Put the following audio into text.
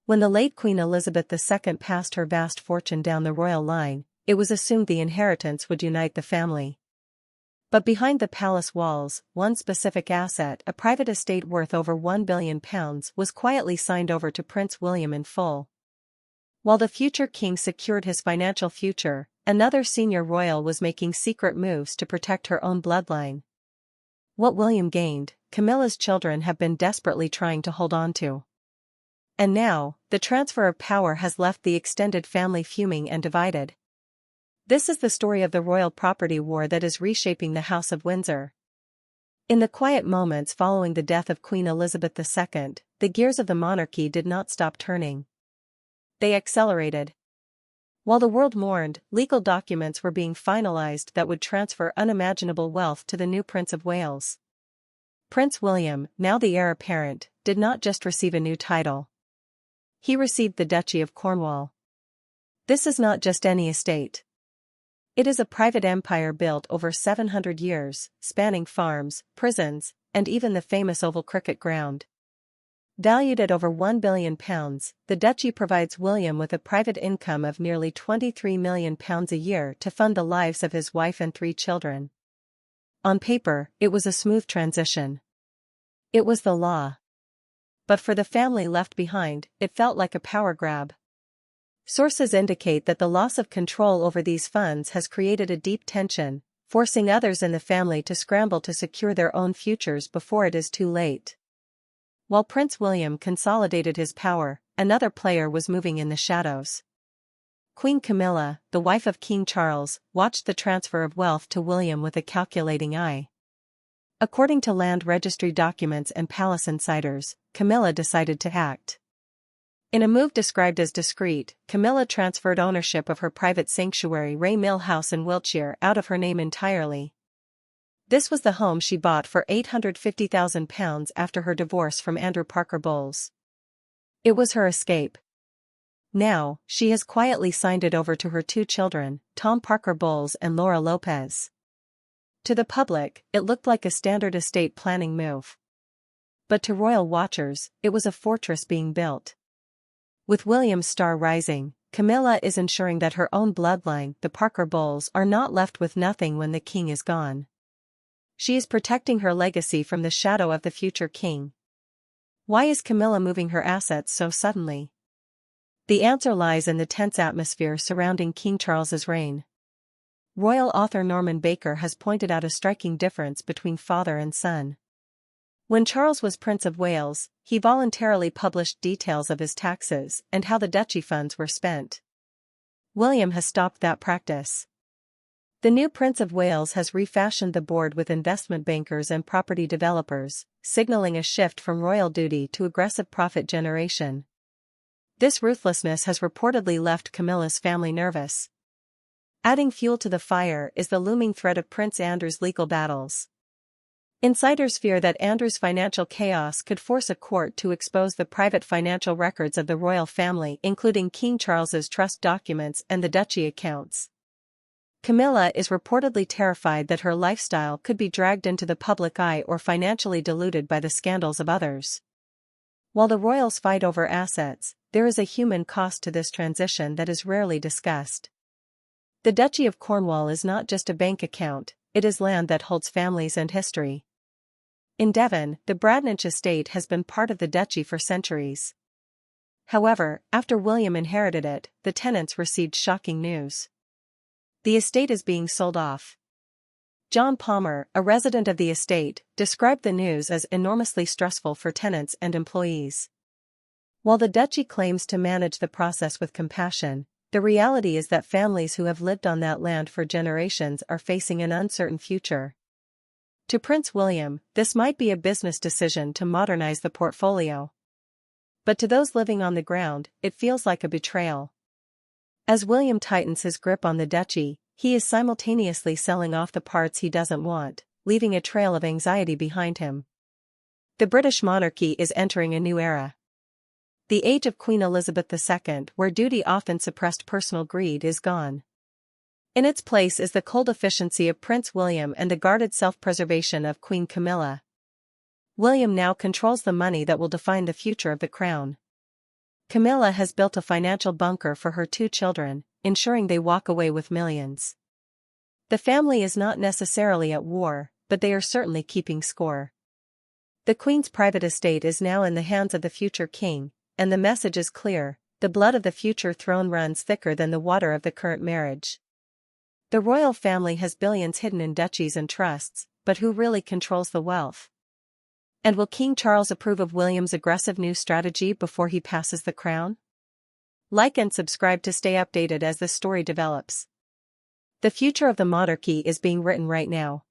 When the late Queen Elizabeth II passed her vast fortune down the royal line, it was assumed the inheritance would unite the family. But behind the palace walls, one specific asset, a private estate worth over £1 billion, was quietly signed over to Prince William in full. While the future king secured his financial future, another senior royal was making secret moves to protect her own bloodline. What William gained, Camilla's children have been desperately trying to hold on to. And now, the transfer of power has left the extended family fuming and divided. This is the story of the royal property war that is reshaping the House of Windsor. In the quiet moments following the death of Queen Elizabeth II, the gears of the monarchy did not stop turning. They accelerated. While the world mourned, legal documents were being finalized that would transfer unimaginable wealth to the new Prince of Wales. Prince William, now the heir apparent, did not just receive a new title. He received the Duchy of Cornwall. This is not just any estate. It is a private empire built over 700 years, spanning farms, prisons, and even the famous Oval Cricket Ground. Valued at over £1 billion, the duchy provides William with a private income of nearly £23 million a year to fund the lives of his wife and 3 children. On paper, it was a smooth transition. It was the law. But for the family left behind, it felt like a power grab. Sources indicate that the loss of control over these funds has created a deep tension, forcing others in the family to scramble to secure their own futures before it is too late. While Prince William consolidated his power, another player was moving in the shadows. Queen Camilla, the wife of King Charles, watched the transfer of wealth to William with a calculating eye. According to land registry documents and palace insiders, Camilla decided to act. In a move described as discreet, Camilla transferred ownership of her private sanctuary Ray Mill House in Wiltshire out of her name entirely. This was the home she bought for £850,000 after her divorce from Andrew Parker Bowles. It was her escape. Now, she has quietly signed it over to her 2 children, Tom Parker Bowles and Laura Lopez. To the public, it looked like a standard estate planning move. But to royal watchers, it was a fortress being built. With William's star rising, Camilla is ensuring that her own bloodline, the Parker Bowles, are not left with nothing when the king is gone. She is protecting her legacy from the shadow of the future king. Why is Camilla moving her assets so suddenly? The answer lies in the tense atmosphere surrounding King Charles's reign. Royal author Norman Baker has pointed out a striking difference between father and son. When Charles was Prince of Wales, he voluntarily published details of his taxes and how the duchy funds were spent. William has stopped that practice. The new Prince of Wales has refashioned the board with investment bankers and property developers, signaling a shift from royal duty to aggressive profit generation. This ruthlessness has reportedly left Camilla's family nervous. Adding fuel to the fire is the looming threat of Prince Andrew's legal battles. Insiders fear that Andrew's financial chaos could force a court to expose the private financial records of the royal family, including King Charles's trust documents and the duchy accounts. Camilla is reportedly terrified that her lifestyle could be dragged into the public eye or financially diluted by the scandals of others. While the royals fight over assets, there is a human cost to this transition that is rarely discussed. The Duchy of Cornwall is not just a bank account, it is land that holds families and history. In Devon, the Bradninch estate has been part of the duchy for centuries. However, after William inherited it, the tenants received shocking news. The estate is being sold off. John Palmer, a resident of the estate, described the news as enormously stressful for tenants and employees. While the duchy claims to manage the process with compassion, the reality is that families who have lived on that land for generations are facing an uncertain future. To Prince William, this might be a business decision to modernize the portfolio. But to those living on the ground, it feels like a betrayal. As William tightens his grip on the duchy, he is simultaneously selling off the parts he doesn't want, leaving a trail of anxiety behind him. The British monarchy is entering a new era. The age of Queen Elizabeth II, where duty often suppressed personal greed, is gone. In its place is the cold efficiency of Prince William and the guarded self-preservation of Queen Camilla. William now controls the money that will define the future of the crown. Camilla has built a financial bunker for her 2 children, ensuring they walk away with millions. The family is not necessarily at war, but they are certainly keeping score. The Queen's private estate is now in the hands of the future king, and the message is clear: the blood of the future throne runs thicker than the water of the current marriage. The royal family has billions hidden in duchies and trusts, but who really controls the wealth? And will King Charles approve of William's aggressive new strategy before he passes the crown? Like and subscribe to stay updated as the story develops. The future of the monarchy is being written right now.